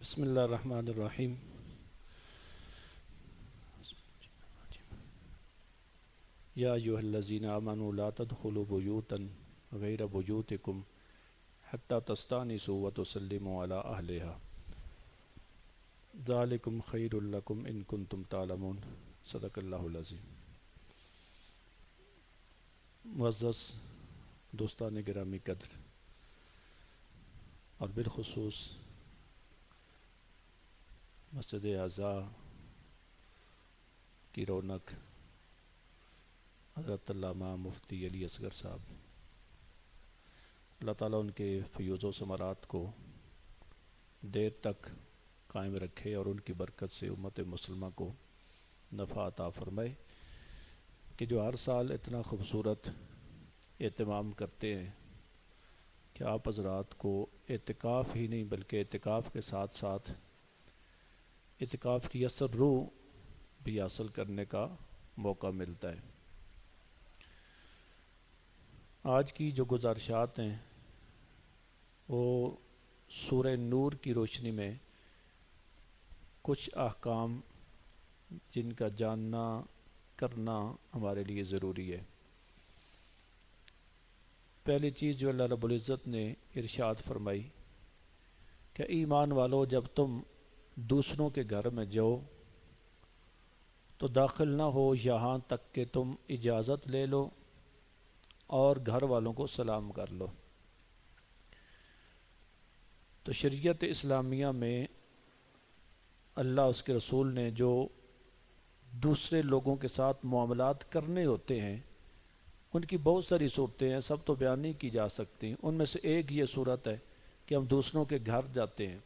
بسم اللہ الرحمن الرحیم۔ یا ایھا الذین آمنوا لا تدخلوا بیوتا غیر بیوتکم حتی تستأنسوا وتسلموا علی اہلہا ذالکم خیر لکم ان کنتم تعلمون۔ صدق اللہ العظیم۔ معزز دوستان گرامی قدر اور بالخصوص مسجد اعزا کی رونق حضرت علامہ مفتی علی اصغر صاحب، اللہ تعالیٰ ان کے فیوض و ثمرات کو دیر تک قائم رکھے اور ان کی برکت سے امت مسلمہ کو نفع عطا فرمائے، کہ جو ہر سال اتنا خوبصورت اہتمام کرتے ہیں کہ آپ حضرات کو اعتکاف ہی نہیں بلکہ اعتکاف کے ساتھ ساتھ اعتکاف کی اثر روح بھی حاصل کرنے کا موقع ملتا ہے۔ آج کی جو گزارشات ہیں وہ سورہ نور کی روشنی میں کچھ احکام جن کا جاننا کرنا ہمارے لیے ضروری ہے۔ پہلی چیز جو اللہ رب العزت نے ارشاد فرمائی کہ ایمان والو، جب تم دوسروں کے گھر میں جاؤ تو داخل نہ ہو یہاں تک کہ تم اجازت لے لو اور گھر والوں کو سلام کر لو۔ تو شریعت اسلامیہ میں اللہ اس کے رسول نے جو دوسرے لوگوں کے ساتھ معاملات کرنے ہوتے ہیں ان کی بہت ساری صورتیں ہیں، سب تو بیان نہیں کی جا سکتی۔ ان میں سے ایک یہ صورت ہے کہ ہم دوسروں کے گھر جاتے ہیں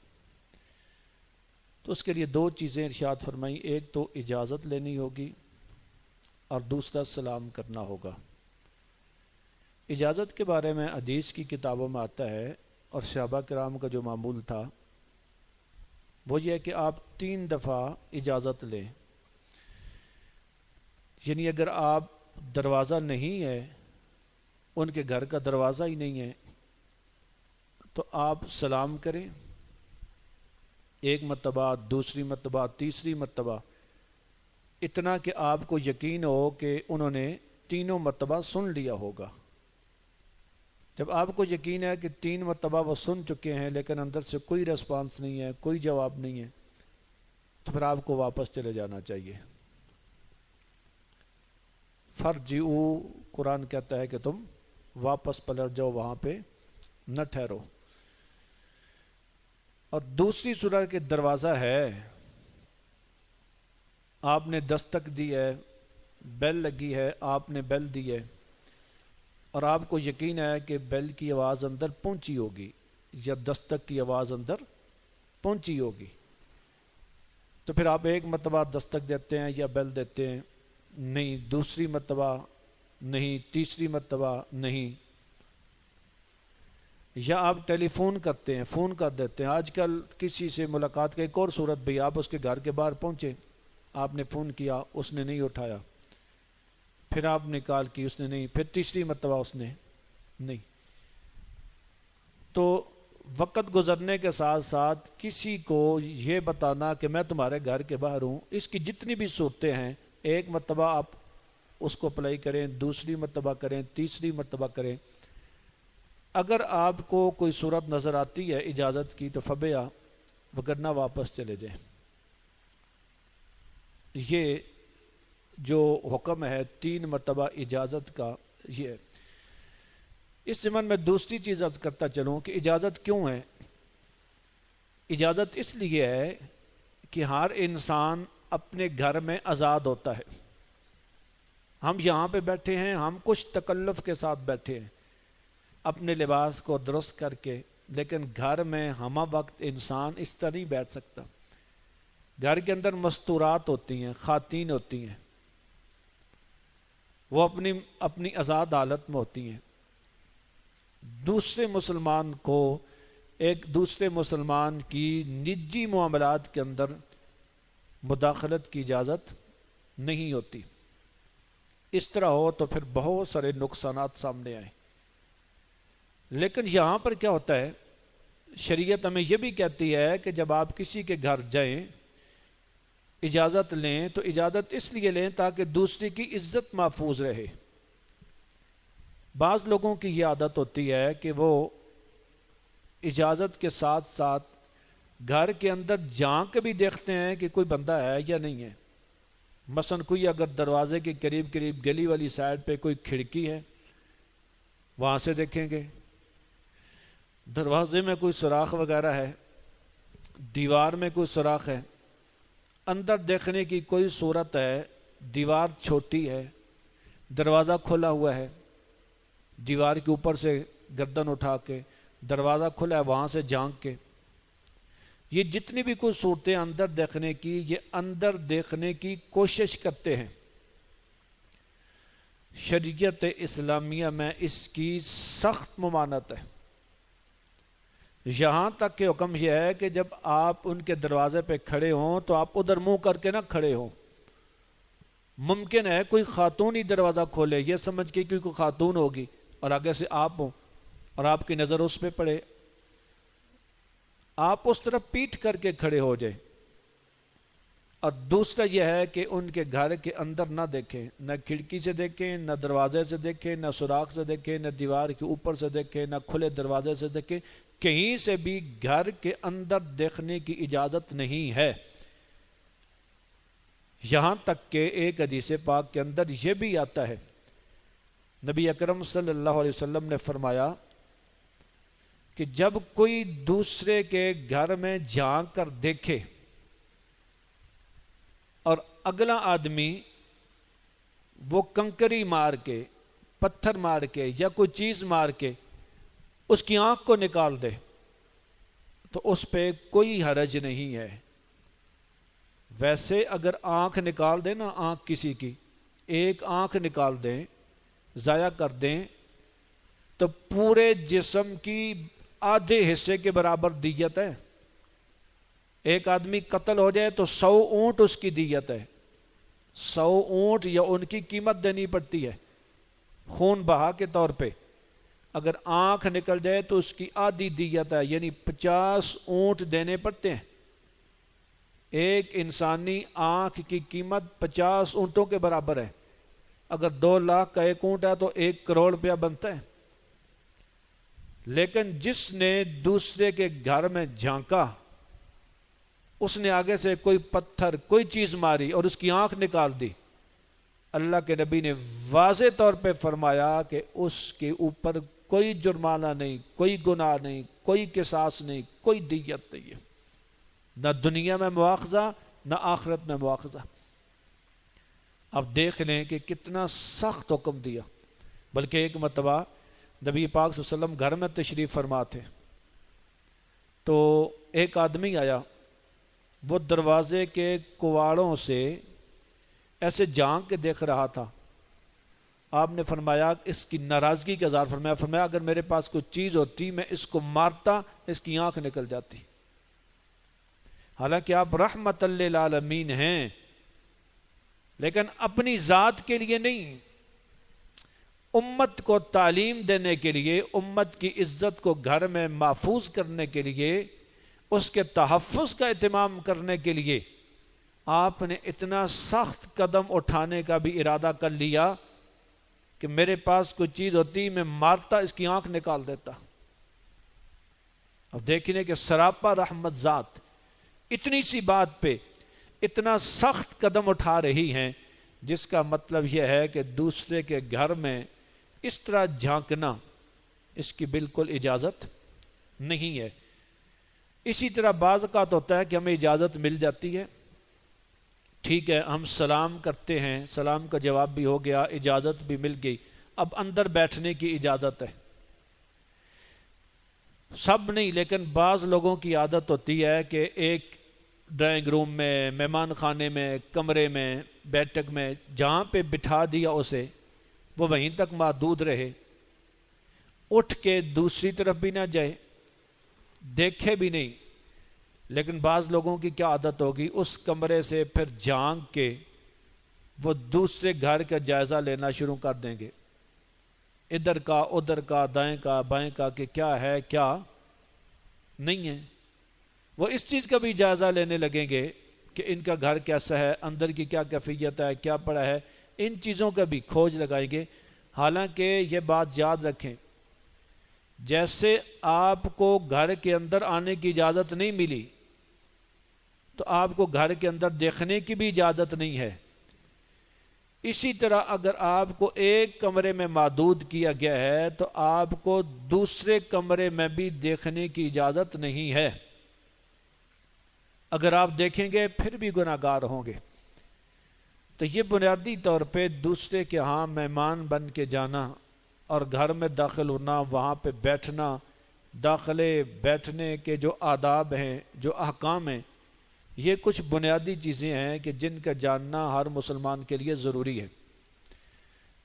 تو اس کے لیے دو چیزیں ارشاد فرمائیں، ایک تو اجازت لینی ہوگی اور دوسرا سلام کرنا ہوگا۔ اجازت کے بارے میں حدیث کی کتابوں میں آتا ہے، اور صحابہ کرام کا جو معمول تھا وہ یہ ہے کہ آپ 3 دفعہ اجازت لیں، یعنی اگر آپ دروازہ نہیں ہے، ان کے گھر کا دروازہ ہی نہیں ہے تو آپ سلام کریں، ایک مرتبہ، دوسری مرتبہ، تیسری مرتبہ، اتنا کہ آپ کو یقین ہو کہ انہوں نے تینوں مرتبہ سن لیا ہوگا۔ جب آپ کو یقین ہے کہ 3 مرتبہ وہ سن چکے ہیں لیکن اندر سے کوئی ریسپانس نہیں ہے، کوئی جواب نہیں ہے، تو پھر آپ کو واپس چلے جانا چاہیے۔ فرجعوا، قرآن کہتا ہے کہ تم واپس پلٹ جاؤ، وہاں پہ نہ ٹھہرو۔ اور دوسری صورت کہ دروازہ ہے، آپ نے دستک دی ہے، بیل لگی ہے، آپ نے بیل دی ہے اور آپ کو یقین ہے کہ بیل کی آواز اندر پہنچی ہوگی یا دستک کی آواز اندر پہنچی ہوگی، تو پھر آپ ایک مرتبہ دستک دیتے ہیں یا بیل دیتے ہیں، نہیں، دوسری مرتبہ نہیں، تیسری مرتبہ نہیں، یا آپ ٹیلی فون کرتے ہیں، فون کر دیتے ہیں۔ آج کل کسی سے ملاقات کا ایک اور صورت بھی، آپ اس کے گھر کے باہر پہنچے، آپ نے فون کیا، اس نے نہیں اٹھایا، پھر آپ نے کال کی، اس نے نہیں، پھر تیسری مرتبہ اس نے نہیں۔ تو وقت گزرنے کے ساتھ ساتھ کسی کو یہ بتانا کہ میں تمہارے گھر کے باہر ہوں، اس کی جتنی بھی صورتیں ہیں، ایک مرتبہ آپ اس کو اپلائی کریں، دوسری مرتبہ کریں، تیسری مرتبہ کریں۔ اگر آپ کو کوئی صورت نظر آتی ہے اجازت کی تو فبیا، وگرنہ واپس چلے جائیں۔ یہ جو حکم ہے 3 مرتبہ اجازت کا، یہ ہے۔ اس ضمن میں دوسری چیز عرض کرتا چلوں کہ اجازت کیوں ہے۔ اجازت اس لیے ہے کہ ہر انسان اپنے گھر میں آزاد ہوتا ہے۔ ہم یہاں پہ بیٹھے ہیں، ہم کچھ تکلف کے ساتھ بیٹھے ہیں اپنے لباس کو درست کر کے، لیکن گھر میں ہمہ وقت انسان اس طرح نہیں بیٹھ سکتا۔ گھر کے اندر مستورات ہوتی ہیں، خواتین ہوتی ہیں، وہ اپنی آزاد حالت میں ہوتی ہیں۔ دوسرے مسلمان کو ایک دوسرے مسلمان کی نجی معاملات کے اندر مداخلت کی اجازت نہیں ہوتی۔ اس طرح ہو تو پھر بہت سارے نقصانات سامنے آئیں۔ لیکن یہاں پر کیا ہوتا ہے، شریعت ہمیں یہ بھی کہتی ہے کہ جب آپ کسی کے گھر جائیں اجازت لیں تو اجازت اس لیے لیں تاکہ دوسرے کی عزت محفوظ رہے۔ بعض لوگوں کی یہ عادت ہوتی ہے کہ وہ اجازت کے ساتھ ساتھ گھر کے اندر جھانک کے بھی دیکھتے ہیں کہ کوئی بندہ ہے یا نہیں ہے۔ مثلا کوئی اگر دروازے کے قریب قریب گلی والی سائڈ پہ کوئی کھڑکی ہے وہاں سے دیکھیں گے، دروازے میں کوئی سوراخ وغیرہ ہے، دیوار میں کوئی سوراخ ہے، اندر دیکھنے کی کوئی صورت ہے، دیوار چھوٹی ہے، دروازہ کھلا ہوا ہے، دیوار کے اوپر سے گردن اٹھا کے دروازہ کھلا ہے وہاں سے جھانک کے، یہ جتنی بھی کوئی صورتیں اندر دیکھنے کی، یہ اندر دیکھنے کی کوشش کرتے ہیں۔ شریعت اسلامیہ میں اس کی سخت ممانعت ہے، یہاں تک کہ حکم یہ ہے کہ جب آپ ان کے دروازے پہ کھڑے ہوں تو آپ ادھر منہ کر کے نہ کھڑے ہوں۔ ممکن ہے کوئی خاتون ہی دروازہ کھولے یہ سمجھ کے کوئی خاتون ہوگی اور آگے سے آپ ہوں اور آپ کی نظر اس پہ پڑے، آپ اس طرف پیٹ کر کے کھڑے ہو جائیں۔ اور دوسرا یہ ہے کہ ان کے گھر کے اندر نہ دیکھیں، نہ کھڑکی سے دیکھیں، نہ دروازے سے دیکھیں، نہ سوراخ سے دیکھیں، نہ دیوار کے اوپر سے دیکھیں، نہ کھلے دروازے سے دیکھیں، کہیں سے بھی گھر کے اندر دیکھنے کی اجازت نہیں ہے۔ یہاں تک کہ ایک حدیث پاک کے اندر یہ بھی آتا ہے، نبی اکرم صلی اللہ علیہ وسلم نے فرمایا کہ جب کوئی دوسرے کے گھر میں جھانک کر دیکھے اور اگلا آدمی وہ کنکری مار کے، پتھر مار کے یا کوئی چیز مار کے اس کی آنکھ کو نکال دے تو اس پہ کوئی حرج نہیں ہے۔ ویسے اگر آنکھ نکال دیں نا، آنکھ کسی کی ایک آنکھ نکال دیں، ضائع کر دیں، تو پورے جسم کی آدھے حصے کے برابر دیت ہے۔ ایک آدمی قتل ہو جائے تو 100 اونٹ اس کی دیت ہے، 100 اونٹ یا ان کی قیمت دینی پڑتی ہے خون بہا کے طور پہ۔ اگر آنکھ نکل جائے تو اس کی آدھی دیت ہے، یعنی 50 اونٹ دینے پڑتے ہیں۔ ایک انسانی آنکھ کی قیمت 50 اونٹوں کے برابر ہے۔ اگر 2 لاکھ کا ایک اونٹ ہے تو 1 کروڑ روپیہ بنتا ہے۔ لیکن جس نے دوسرے کے گھر میں جھانکا، اس نے آگے سے کوئی پتھر کوئی چیز ماری اور اس کی آنکھ نکال دی، اللہ کے نبی نے واضح طور پہ فرمایا کہ اس کے اوپر کوئی جرمانہ نہیں، کوئی گناہ نہیں، کوئی قصاص نہیں، کوئی دیت نہیں ہے، نہ دنیا میں مواخذہ نہ آخرت میں مواخذہ۔ اب دیکھ لیں کہ کتنا سخت حکم دیا۔ بلکہ ایک مرتبہ نبی پاک صلی اللہ علیہ وسلم گھر میں تشریف فرما تھے تو ایک آدمی آیا، وہ دروازے کے کواڑوں سے ایسے جھانک کے دیکھ رہا تھا۔ آپ نے فرمایا اس کی ناراضگی کا اظہار فرمایا اگر میرے پاس کوئی چیز ہوتی میں اس کو مارتا، اس کی آنکھ نکل جاتی۔ حالانکہ آپ رحمت للعالمین ہیں، لیکن اپنی ذات کے لیے نہیں، امت کو تعلیم دینے کے لیے، امت کی عزت کو گھر میں محفوظ کرنے کے لیے، اس کے تحفظ کا اہتمام کرنے کے لیے آپ نے اتنا سخت قدم اٹھانے کا بھی ارادہ کر لیا کہ میرے پاس کوئی چیز ہوتی میں مارتا، اس کی آنکھ نکال دیتا۔ اب دیکھنے کہ سراپا رحمت ذات اتنی سی بات پہ اتنا سخت قدم اٹھا رہی ہیں، جس کا مطلب یہ ہے کہ دوسرے کے گھر میں اس طرح جھانکنا اس کی بالکل اجازت نہیں ہے۔ اسی طرح بعض اوقات ہوتا ہے کہ ہمیں اجازت مل جاتی ہے، ٹھیک ہے ہم سلام کرتے ہیں، سلام کا جواب بھی ہو گیا، اجازت بھی مل گئی، اب اندر بیٹھنے کی اجازت ہے۔ سب نہیں، لیکن بعض لوگوں کی عادت ہوتی ہے کہ ایک ڈرائنگ روم میں، مہمان خانے میں، کمرے میں، بیٹھک میں جہاں پہ بٹھا دیا اسے، وہ وہیں تک محدود رہے، اٹھ کے دوسری طرف بھی نہ جائے، دیکھے بھی نہیں۔ لیکن بعض لوگوں کی کیا عادت ہوگی، اس کمرے سے پھر جھانک کے وہ دوسرے گھر کا جائزہ لینا شروع کر دیں گے، ادھر کا ادھر کا، دائیں کا بائیں کا، کہ کیا ہے کیا نہیں ہیں۔ وہ اس چیز کا بھی جائزہ لینے لگیں گے کہ ان کا گھر کیسا ہے، اندر کی کیا کیفیت ہے، کیا پڑا ہے، ان چیزوں کا بھی کھوج لگائیں گے۔ حالانکہ یہ بات یاد رکھیں، جیسے آپ کو گھر کے اندر آنے کی اجازت نہیں ملی تو آپ کو گھر کے اندر دیکھنے کی بھی اجازت نہیں ہے، اسی طرح اگر آپ کو ایک کمرے میں محدود کیا گیا ہے تو آپ کو دوسرے کمرے میں بھی دیکھنے کی اجازت نہیں ہے۔ اگر آپ دیکھیں گے پھر بھی گناہگار ہوں گے۔ تو یہ بنیادی طور پہ دوسرے کے ہاں مہمان بن کے جانا اور گھر میں داخل ہونا، وہاں پہ بیٹھنا، داخلے بیٹھنے کے جو آداب ہیں، جو احکام ہیں، یہ کچھ بنیادی چیزیں ہیں کہ جن کا جاننا ہر مسلمان کے لیے ضروری ہے۔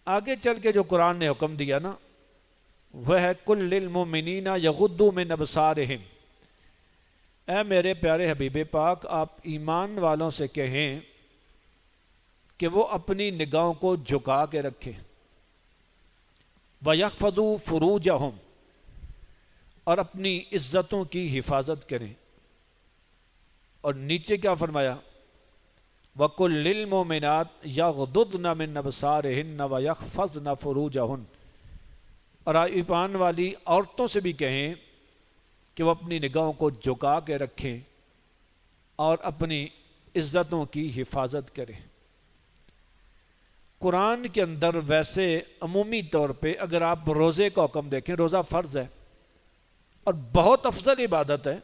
آگے چل کے جو قرآن نے حکم دیا نا، وہ ہے کل للمؤمنین یغضوا من ابصارہم۔ اے میرے پیارے حبیب پاک، آپ ایمان والوں سے کہیں کہ وہ اپنی نگاہوں کو جھکا کے رکھیں، وَيَحْفَظُوا فُرُوجَهُمْ، اور اپنی عزتوں کی حفاظت کریں۔ اور نیچے کیا فرمایا؟ وَقُلْ لِلْمُؤْمِنَاتِ يَغْضُضْنَ مِنْ أَبْصَارِهِنَّ وَيَحْفَظْنَ فُرُوجَهُنَّ، اور ایمان والی عورتوں سے بھی کہیں کہ وہ اپنی نگاہوں کو جھکا کے رکھیں اور اپنی عزتوں کی حفاظت کریں۔ قرآن کے اندر ویسے عمومی طور پہ اگر آپ روزے کا حکم دیکھیں، روزہ فرض ہے اور بہت افضل عبادت ہے،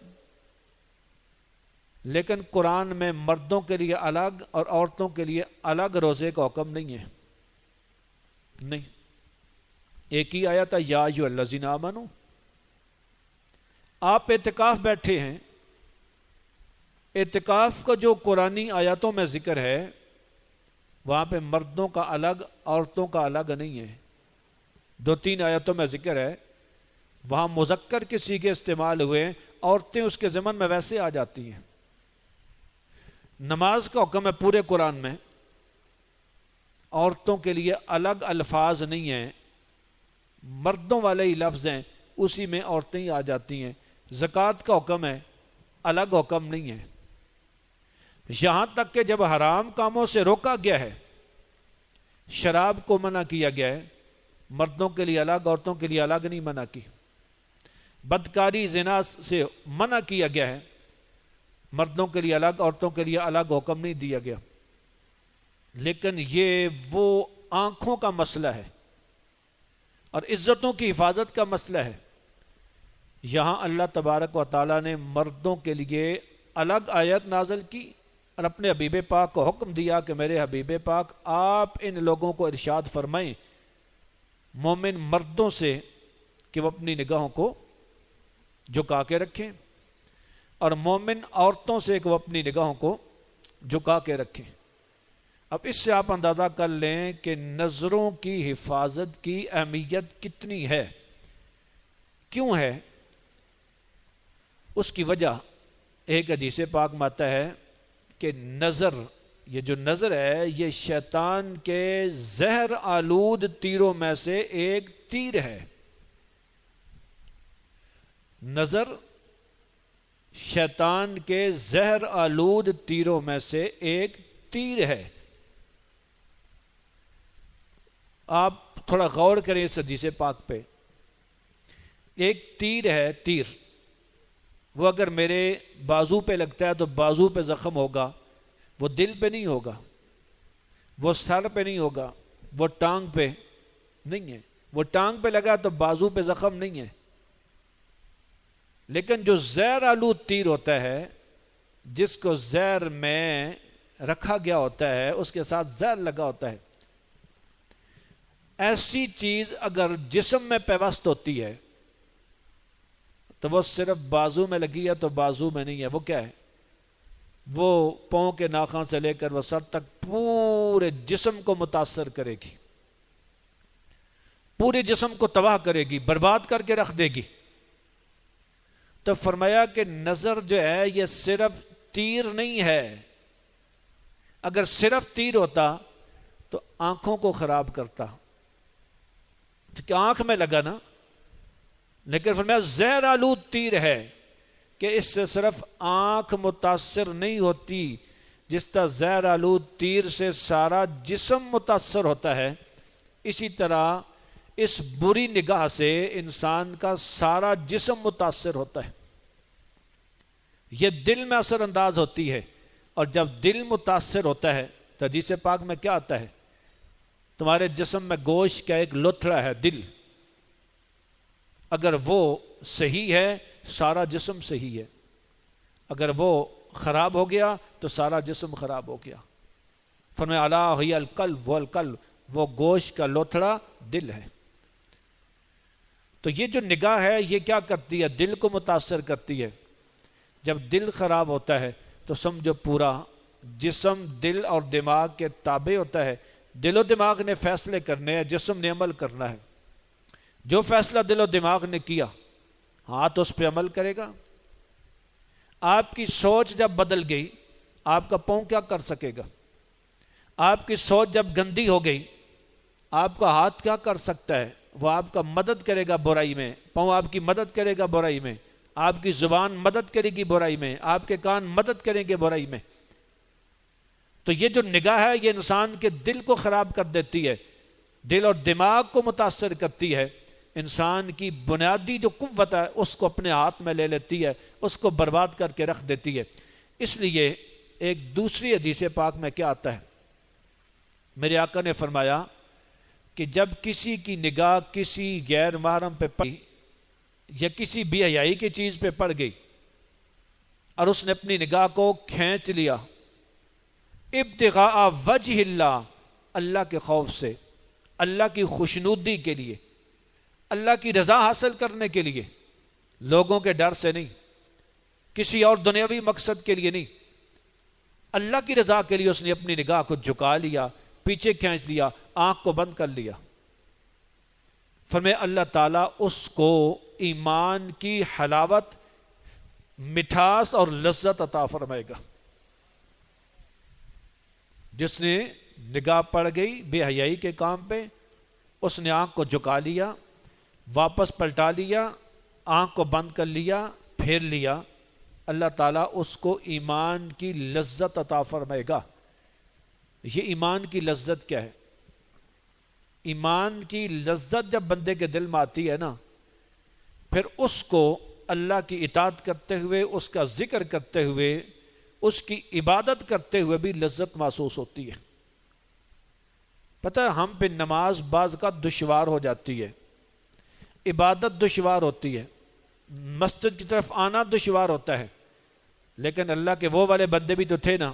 لیکن قرآن میں مردوں کے لیے الگ اور عورتوں کے لیے الگ روزے کا حکم نہیں ہے، نہیں۔ ایک ہی آیت ہے یا ایھا الذین آمنوا۔ آپ اعتکاف بیٹھے ہیں، اعتکاف کا جو قرآنی آیاتوں میں ذکر ہے وہاں پہ مردوں کا الگ، عورتوں کا الگ نہیں ہے۔ 2-3 آیاتوں میں ذکر ہے، وہاں مذکر کے صیغے استعمال ہوئے ہیں، عورتیں اس کے ضمن میں ویسے آ جاتی ہیں۔ نماز کا حکم ہے پورے قرآن میں، عورتوں کے لیے الگ الفاظ نہیں ہیں، مردوں والے ہی لفظ ہیں، اسی میں عورتیں ہی آ جاتی ہیں۔ زکوٰۃ کا حکم ہے، الگ حکم نہیں ہے۔ یہاں تک کہ جب حرام کاموں سے روکا گیا ہے، شراب کو منع کیا گیا ہے، مردوں کے لیے الگ، عورتوں کے لیے الگ نہیں منع کی۔ بدکاری زنا سے منع کیا گیا ہے، مردوں کے لیے الگ، عورتوں کے لیے الگ حکم نہیں دیا گیا۔ لیکن یہ وہ آنکھوں کا مسئلہ ہے اور عزتوں کی حفاظت کا مسئلہ ہے، یہاں اللہ تبارک و تعالیٰ نے مردوں کے لیے الگ آیت نازل کی اور اپنے حبیب پاک کو حکم دیا کہ میرے حبیب پاک آپ ان لوگوں کو ارشاد فرمائیں، مومن مردوں سے، کہ وہ اپنی نگاہوں کو جھکا کے رکھیں، اور مومن عورتوں سے کہ وہ اپنی نگاہوں کو جھکا کے رکھیں۔ اب اس سے آپ اندازہ کر لیں کہ نظروں کی حفاظت کی اہمیت کتنی ہے، کیوں ہے۔ اس کی وجہ ایک حدیث پاک میں آتا ہے کہ نظر، یہ جو نظر ہے یہ شیطان کے زہر آلود تیروں میں سے ایک تیر ہے۔ نظر شیطان کے زہر آلود تیروں میں سے ایک تیر ہے۔ آپ تھوڑا غور کریں اس حدیث پاک پہ۔ ایک تیر ہے، تیر وہ اگر میرے بازو پہ لگتا ہے تو بازو پہ زخم ہوگا، وہ دل پہ نہیں ہوگا، وہ سر پہ نہیں ہوگا، وہ ٹانگ پہ نہیں ہے۔ وہ ٹانگ پہ لگا تو بازو پہ زخم نہیں ہے، لیکن جو زہر آلود تیر ہوتا ہے، جس کو زہر میں رکھا گیا ہوتا ہے، اس کے ساتھ زہر لگا ہوتا ہے، ایسی چیز اگر جسم میں پیوست ہوتی ہے تو وہ صرف بازو میں لگی ہے تو بازو میں نہیں ہے، وہ کیا ہے، وہ پاؤں کے ناخن سے لے کر وہ سر تک پورے جسم کو متاثر کرے گی، پورے جسم کو تباہ کرے گی، برباد کر کے رکھ دے گی۔ تو فرمایا کہ نظر جو ہے یہ صرف تیر نہیں ہے، اگر صرف تیر ہوتا تو آنکھوں کو خراب کرتا، کہ آنکھ میں لگا نا، لیکن فرمایا زہر آلود تیر ہے، کہ اس سے صرف آنکھ متاثر نہیں ہوتی، جس طرح زہر آلود تیر سے سارا جسم متاثر ہوتا ہے، اسی طرح اس بری نگاہ سے انسان کا سارا جسم متاثر ہوتا ہے۔ یہ دل میں اثر انداز ہوتی ہے، اور جب دل متاثر ہوتا ہے تو حدیث پاک میں کیا آتا ہے؟ تمہارے جسم میں گوشت کا ایک لوتھڑا ہے دل، اگر وہ صحیح ہے سارا جسم صحیح ہے، اگر وہ خراب ہو گیا تو سارا جسم خراب ہو گیا۔ فرمایا الا ہی القلب والقلب، وہ گوشت کا لوتھڑا دل ہے۔ تو یہ جو نگاہ ہے یہ کیا کرتی ہے؟ دل کو متاثر کرتی ہے۔ جب دل خراب ہوتا ہے تو سمجھو پورا جسم دل اور دماغ کے تابع ہوتا ہے۔ دل و دماغ نے فیصلے کرنے ہیں، جسم نے عمل کرنا ہے۔ جو فیصلہ دل و دماغ نے کیا ہاتھ اس پہ عمل کرے گا۔ آپ کی سوچ جب بدل گئی آپ کا پاؤں کیا کر سکے گا؟ آپ کی سوچ جب گندی ہو گئی آپ کا ہاتھ کیا کر سکتا ہے؟ وہ آپ کا مدد کرے گا برائی میں، پاؤں آپ کی مدد کرے گا برائی میں، آپ کی زبان مدد کرے گی برائی میں، آپ کے کان مدد کریں گے برائی میں۔ تو یہ جو نگاہ ہے یہ انسان کے دل کو خراب کر دیتی ہے، دل اور دماغ کو متاثر کرتی ہے، انسان کی بنیادی جو قوت ہے اس کو اپنے ہاتھ میں لے لیتی ہے، اس کو برباد کر کے رکھ دیتی ہے۔ اس لیے ایک دوسری حدیث پاک میں کیا آتا ہے؟ میرے آقا نے فرمایا کہ جب کسی کی نگاہ کسی غیر محرم پہ پڑی یا کسی بے حیائی کی چیز پہ پڑ گئی اور اس نے اپنی نگاہ کو کھینچ لیا ابتغاء وجہ اللہ، اللہ کے خوف سے، اللہ کی خوشنودی کے لیے، اللہ کی رضا حاصل کرنے کے لیے، لوگوں کے ڈر سے نہیں، کسی اور دنیاوی مقصد کے لیے نہیں، اللہ کی رضا کے لیے اس نے اپنی نگاہ کو جھکا لیا، پیچھے کھینچ لیا، آنکھ کو بند کر لیا۔ فرمایا اللہ تعالیٰ اس کو ایمان کی حلاوت، مٹھاس اور لذت عطا فرمائے گا۔ جس نے نگاہ پڑ گئی بے حیائی کے کام پہ، اس نے آنکھ کو جھکا لیا، واپس پلٹا لیا، آنکھ کو بند کر لیا، پھیر لیا، اللہ تعالیٰ اس کو ایمان کی لذت عطا فرمائے گا۔ یہ ایمان کی لذت کیا ہے؟ ایمان کی لذت جب بندے کے دل میں آتی ہے نا، پھر اس کو اللہ کی اطاعت کرتے ہوئے، اس کا ذکر کرتے ہوئے، اس کی عبادت کرتے ہوئے بھی لذت محسوس ہوتی ہے۔ پتہ ہے ہم پہ نماز بعض کا دشوار ہو جاتی ہے، عبادت دشوار ہوتی ہے، مسجد کی طرف آنا دشوار ہوتا ہے، لیکن اللہ کے وہ والے بندے بھی تو تھے نا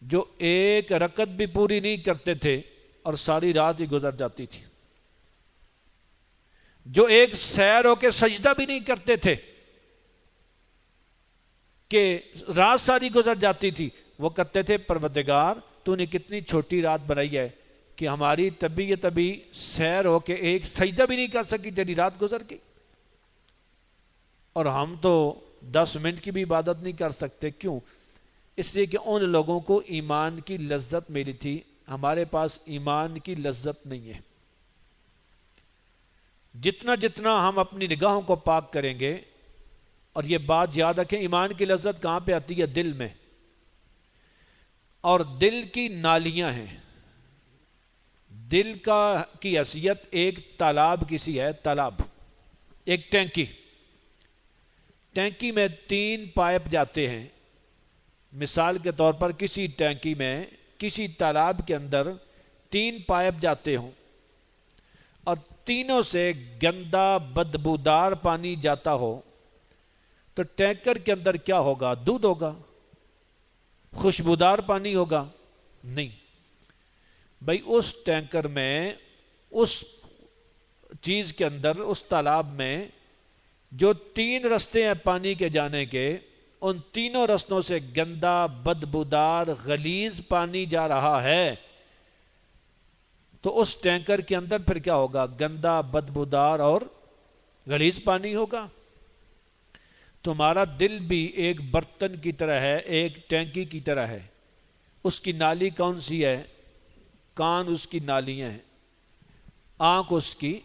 جو ایک رکعت بھی پوری نہیں کرتے تھے اور ساری رات ہی گزر جاتی تھی، جو ایک سیر ہو کے سجدہ بھی نہیں کرتے تھے کہ رات ساری گزر جاتی تھی، وہ کرتے تھے پروردگار تو نے کتنی چھوٹی رات بنائی ہے کہ ہماری طبیعت ابھی سیر ہو کے ایک سجدہ بھی نہیں کر سکی، تیری رات گزر گئی، اور ہم تو 10 منٹ کی بھی عبادت نہیں کر سکتے۔ کیوں؟ اس لیے کہ ان لوگوں کو ایمان کی لذت ملی تھی، ہمارے پاس ایمان کی لذت نہیں ہے۔ جتنا جتنا ہم اپنی نگاہوں کو پاک کریں گے، اور یہ بات یاد رکھیں ایمان کی لذت کہاں پہ آتی ہے؟ دل میں، اور دل کی نالیاں ہیں۔ دل کی حیثیت ایک تالاب کسی ہے، تالاب، ایک ٹینکی، ٹینکی میں 3 پائپ جاتے ہیں۔ مثال کے طور پر کسی ٹینکی میں، کسی تالاب کے اندر 3 پائپ جاتے ہوں اور تینوں سے گندا بدبودار پانی جاتا ہو تو ٹینکر کے اندر کیا ہوگا؟ دودھ ہوگا؟ خوشبودار پانی ہوگا؟ نہیں بھائی، اس ٹینکر میں، اس چیز کے اندر، اس تالاب میں جو 3 رستے ہیں پانی کے جانے کے، ان تینوں رستوں سے گندا بدبودار غلیظ پانی جا رہا ہے، تو اس ٹینکر کے اندر پھر کیا ہوگا؟ گندا بدبودار اور غلیظ پانی ہوگا۔ تمہارا دل بھی ایک برتن کی طرح ہے، ایک ٹینکی کی طرح ہے۔ اس کی نالی کون سی ہے؟ کان اس کی نالیاں ہیں، آنکھ اس کی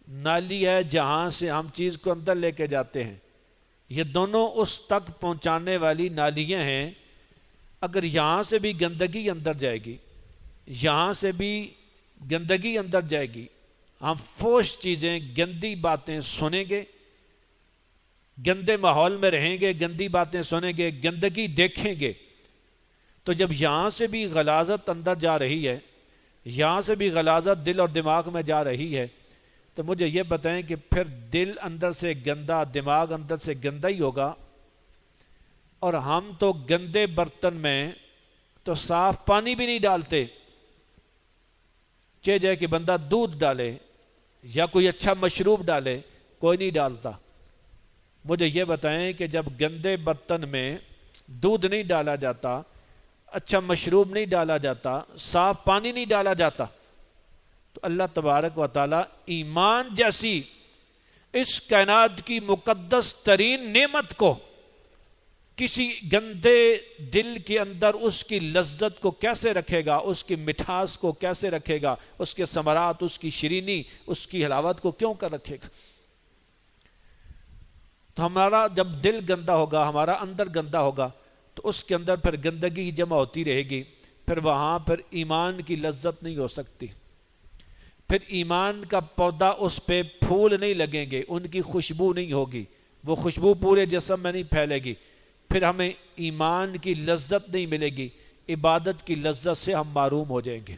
نالی ہے جہاں سے ہم چیز کو اندر لے کے جاتے ہیں، یہ دونوں اس تک پہنچانے والی نالیاں ہیں. اگر یہاں سے بھی گندگی اندر جائے گی، یہاں سے بھی گندگی اندر جائے گی، ہم فوش چیزیں، گندی باتیں سنیں گے، گندے ماحول میں رہیں گے، گندی باتیں سنیں گے، گندگی دیکھیں گے، تو جب یہاں سے بھی غلاظت اندر جا رہی ہے، یہاں سے بھی غلاظت دل اور دماغ میں جا رہی ہے، تو مجھے یہ بتائیں کہ پھر دل اندر سے گندا، دماغ اندر سے گندا ہی ہوگا. اور ہم تو گندے برتن میں تو صاف پانی بھی نہیں ڈالتے. چاہے جائے کہ بندہ دودھ ڈالے یا کوئی اچھا مشروب ڈالے، کوئی نہیں ڈالتا. مجھے یہ بتائیں کہ جب گندے برتن میں دودھ نہیں ڈالا جاتا، اچھا مشروب نہیں ڈالا جاتا، صاف پانی نہیں ڈالا جاتا، تو اللہ تبارک و تعالی ایمان جیسی اس کائنات کی مقدس ترین نعمت کو کسی گندے دل کے اندر اس کی لذت کو کیسے رکھے گا، اس کی مٹھاس کو کیسے رکھے گا، اس کے ثمرات، اس کی شیرینی، اس کی حلاوت کو کیوں کر رکھے گا؟ تو ہمارا جب دل گندا ہوگا، ہمارا اندر گندا ہوگا، تو اس کے اندر پھر گندگی جمع ہوتی رہے گی. پھر وہاں پر ایمان کی لذت نہیں ہو سکتی، پھر ایمان کا پودا، اس پہ پھول نہیں لگیں گے، ان کی خوشبو نہیں ہوگی، وہ خوشبو پورے جسم میں نہیں پھیلے گی، پھر ہمیں ایمان کی لذت نہیں ملے گی، عبادت کی لذت سے ہم محروم ہو جائیں گے.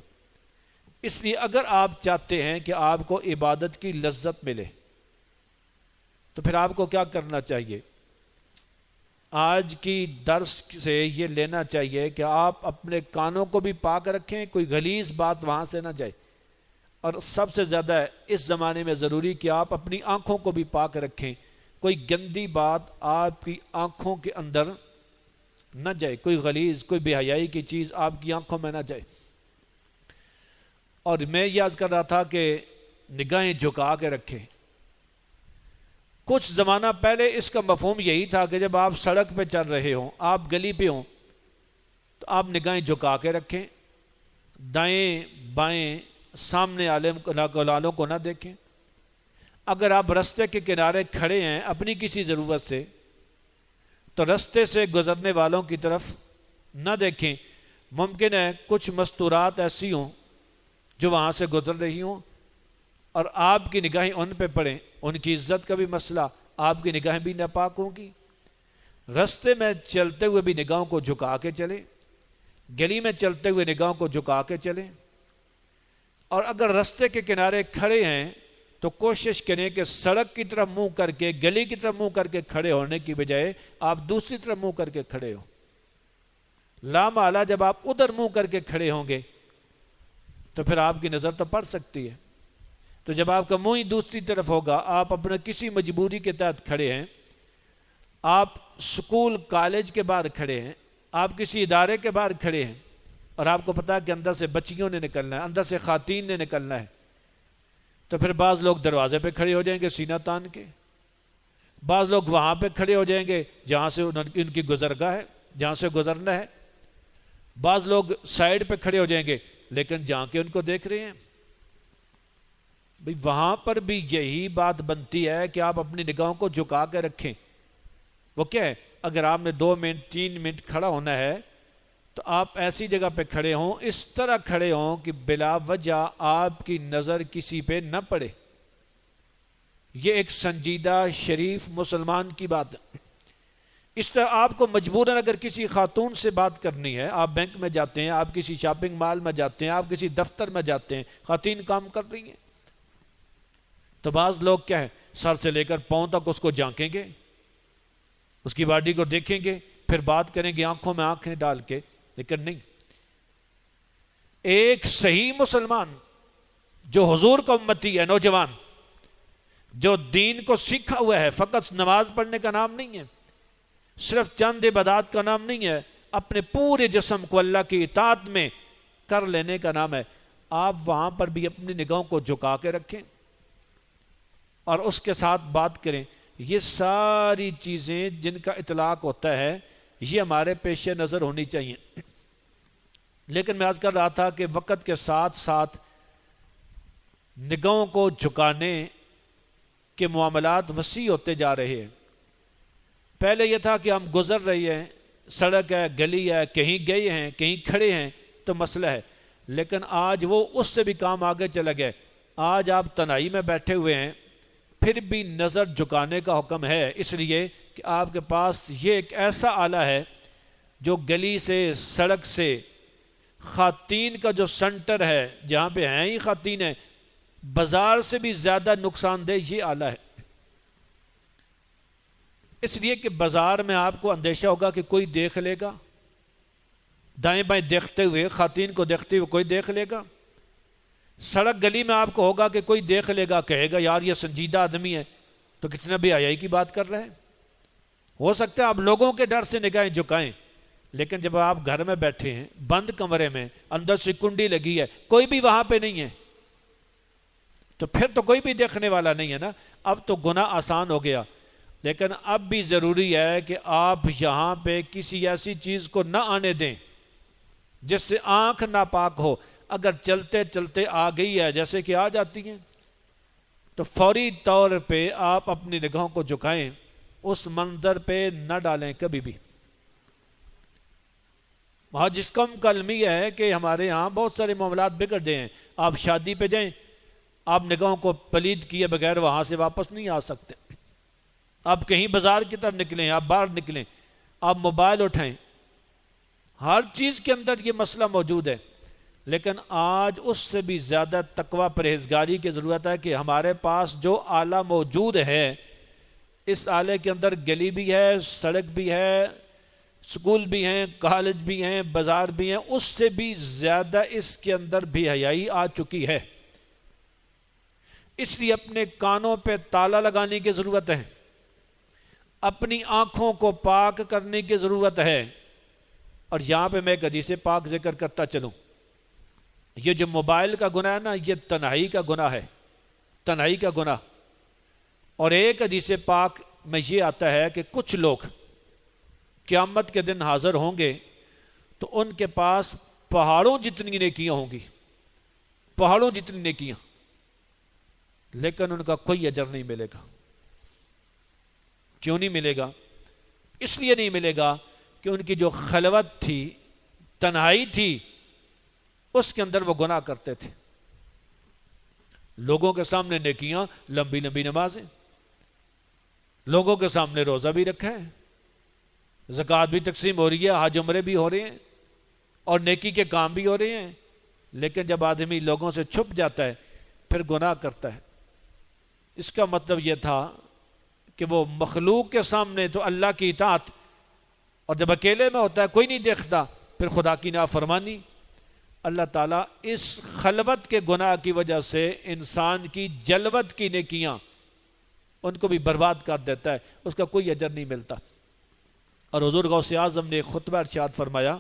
اس لیے اگر آپ چاہتے ہیں کہ آپ کو عبادت کی لذت ملے تو پھر آپ کو کیا کرنا چاہیے؟ آج کی درس سے یہ لینا چاہیے کہ آپ اپنے کانوں کو بھی پاک رکھیں، کوئی غلیظ بات وہاں سے نہ جائے. اور سب سے زیادہ اس زمانے میں ضروری کہ آپ اپنی آنکھوں کو بھی پاک رکھیں، کوئی گندی بات آپ کی آنکھوں کے اندر نہ جائے، کوئی غلیظ، کوئی بے حیائی کی چیز آپ کی آنکھوں میں نہ جائے. اور میں یاد کر رہا تھا کہ نگاہیں جھکا کے رکھیں. کچھ زمانہ پہلے اس کا مفہوم یہی تھا کہ جب آپ سڑک پہ چل رہے ہوں، آپ گلی پہ ہوں، تو آپ نگاہیں جھکا کے رکھیں، دائیں بائیں سامنے والوں کو نہ دیکھیں. اگر آپ رستے کے کنارے کھڑے ہیں اپنی کسی ضرورت سے، تو رستے سے گزرنے والوں کی طرف نہ دیکھیں. ممکن ہے کچھ مستورات ایسی ہوں جو وہاں سے گزر رہی ہوں اور آپ کی نگاہیں ان پہ پڑیں، ان کی عزت کا بھی مسئلہ، آپ کی نگاہیں بھی ناپاک ہوں گی. رستے میں چلتے ہوئے بھی نگاہوں کو جھکا کے چلیں، گلی میں چلتے ہوئے نگاہوں کو جھکا کے چلیں. اور اگر رستے کے کنارے کھڑے ہیں تو کوشش کریں کہ سڑک کی طرف منہ کر کے، گلی کی طرف منہ کر کے کھڑے ہونے کی بجائے آپ دوسری طرف منہ کر کے کھڑے ہو. لامحالہ جب آپ ادھر منہ کر کے کھڑے ہوں گے تو پھر آپ کی نظر تو پڑ سکتی ہے. تو جب آپ کا منہ ہی دوسری طرف ہوگا، آپ اپنے کسی مجبوری کے تحت کھڑے ہیں، آپ سکول کالج کے باہر کھڑے ہیں، آپ کسی ادارے کے باہر کھڑے ہیں، اور آپ کو پتا ہے کہ اندر سے بچیوں نے نکلنا ہے، اندر سے خواتین نے نکلنا ہے، تو پھر بعض لوگ دروازے پہ کھڑے ہو جائیں گے سینہ تان کے، بعض لوگ وہاں پہ کھڑے ہو جائیں گے جہاں سے ان کی گزرگاہ ہے، جہاں سے گزرنا ہے، بعض لوگ سائیڈ پہ کھڑے ہو جائیں گے لیکن جہاں کے ان کو دیکھ رہے ہیں. بھئی وہاں پر بھی یہی بات بنتی ہے کہ آپ اپنی نگاہوں کو جھکا کے رکھیں. وہ کیا ہے؟ اگر آپ نے 2 منٹ 3 منٹ کھڑا ہونا ہے تو آپ ایسی جگہ پہ کھڑے ہوں، اس طرح کھڑے ہوں کہ بلا وجہ آپ کی نظر کسی پہ نہ پڑے. یہ ایک سنجیدہ شریف مسلمان کی بات ہے. اس طرح آپ کو مجبوراً اگر کسی خاتون سے بات کرنی ہے، آپ بینک میں جاتے ہیں، آپ کسی شاپنگ مال میں جاتے ہیں، آپ کسی دفتر میں جاتے ہیں، خواتین کام کر رہی ہیں، تو بعض لوگ کیا ہے، سر سے لے کر پاؤں تک اس کو جھانکیں گے، اس کی باڈی کو دیکھیں گے، پھر بات کریں گے آنکھوں میں آنکھیں ڈال کے. لیکن نہیں، ایک صحیح مسلمان جو حضور کا امتی ہے، نوجوان جو دین کو سیکھا ہوا ہے، فقط نماز پڑھنے کا نام نہیں ہے، صرف چند عبادات کا نام نہیں ہے، اپنے پورے جسم کو اللہ کی اطاعت میں کر لینے کا نام ہے. آپ وہاں پر بھی اپنی نگاہوں کو جھکا کے رکھیں اور اس کے ساتھ بات کریں. یہ ساری چیزیں جن کا اطلاق ہوتا ہے یہ ہمارے پیش نظر ہونی چاہیے. لیکن میں عرض کر رہا تھا کہ وقت کے ساتھ ساتھ نگاہوں کو جھکانے کے معاملات وسیع ہوتے جا رہے ہیں. پہلے یہ تھا کہ ہم گزر رہی ہیں، سڑک ہے، گلی ہے، کہیں گئے ہیں، کہیں کھڑے ہیں تو مسئلہ ہے، لیکن آج وہ اس سے بھی کام آگے چلا گیا۔ آج آپ تنہائی میں بیٹھے ہوئے ہیں، پھر بھی نظر جھکانے کا حکم ہے، اس لیے کہ آپ کے پاس یہ ایک ایسا آلہ ہے جو گلی سے، سڑک سے، خواتین کا جو سنٹر ہے جہاں پہ ہیں ہی خواتین ہیں، بازار سے بھی زیادہ نقصان دہ یہ آلہ ہے۔ اس لیے کہ بازار میں آپ کو اندیشہ ہوگا کہ کوئی دیکھ لے گا، دائیں بائیں دیکھتے ہوئے، خواتین کو دیکھتے ہوئے کوئی دیکھ لے گا۔ سڑک گلی میں آپ کو ہوگا کہ کوئی دیکھ لے گا، کہے گا یار یہ سنجیدہ آدمی ہے تو کتنا بے حیائی کی بات کر رہے ہیں۔ ہو سکتا ہے آپ لوگوں کے ڈر سے نگاہیں جھکائیں، لیکن جب آپ گھر میں بیٹھے ہیں، بند کمرے میں، اندر سے کنڈی لگی ہے، کوئی بھی وہاں پہ نہیں ہے، تو پھر تو کوئی بھی دیکھنے والا نہیں ہے نا۔ اب تو گناہ آسان ہو گیا، لیکن اب بھی ضروری ہے کہ آپ یہاں پہ کسی ایسی چیز کو نہ آنے دیں جس سے آنکھ ناپاک ہو۔ اگر چلتے چلتے آ گئی ہے، جیسے کہ آ جاتی ہیں، تو فوری طور پہ آپ اپنی نگاہوں کو جھکائیں، اس منظر پہ نہ ڈالیں کبھی بھی۔ وہاں جس کم کلمی ہے کہ ہمارے ہاں بہت سارے معاملات بگڑ گئے ہیں۔ آپ شادی پہ جائیں، آپ نگاہوں کو پلید کیے بغیر وہاں سے واپس نہیں آ سکتے۔ آپ کہیں بازار کی طرف نکلیں، آپ باہر نکلیں، آپ موبائل اٹھائیں، ہر چیز کے اندر یہ مسئلہ موجود ہے۔ لیکن آج اس سے بھی زیادہ تقوی پرہیزگاری کی ضرورت ہے کہ ہمارے پاس جو آلہ موجود ہے، اس آلے کے اندر گلی بھی ہے، سڑک بھی ہے، سکول بھی ہیں، کالج بھی ہیں، بازار بھی ہیں، اس سے بھی زیادہ اس کے اندر بھی حیائی آ چکی ہے۔ اس لیے اپنے کانوں پہ تالا لگانے کی ضرورت ہے، اپنی آنکھوں کو پاک کرنے کی ضرورت ہے۔ اور یہاں پہ میں ایک حدیث پاک ذکر کرتا چلوں، یہ جو موبائل کا گناہ ہے نا، یہ تنہائی کا گناہ ہے، تنہائی کا گناہ۔ اور ایک حدیث پاک میں یہ آتا ہے کہ کچھ لوگ قیامت کے دن حاضر ہوں گے تو ان کے پاس پہاڑوں جتنی نیکیاں ہوں گی، پہاڑوں جتنی نیکیاں، لیکن ان کا کوئی اجر نہیں ملے گا۔ کیوں نہیں ملے گا؟ اس لیے نہیں ملے گا کہ ان کی جو خلوت تھی، تنہائی تھی، اس کے اندر وہ گناہ کرتے تھے۔ لوگوں کے سامنے نیکیاں، لمبی لمبی نمازیں، لوگوں کے سامنے روزہ بھی رکھا ہے، زکوٰۃ بھی تقسیم ہو رہی ہے، حج عمرے بھی ہو رہے ہیں، اور نیکی کے کام بھی ہو رہے ہیں، لیکن جب آدمی لوگوں سے چھپ جاتا ہے پھر گناہ کرتا ہے۔ اس کا مطلب یہ تھا کہ وہ مخلوق کے سامنے تو اللہ کی اطاعت، اور جب اکیلے میں ہوتا ہے کوئی نہیں دیکھتا پھر خدا کی نافرمانی۔ اللہ تعالیٰ اس خلوت کے گناہ کی وجہ سے انسان کی جلوت کی نیکیاں ان کو بھی برباد کر دیتا ہے، اس کا کوئی اجر نہیں ملتا۔ اور حضور غوث اعظم نے ایک خطبہ ارشاد فرمایا،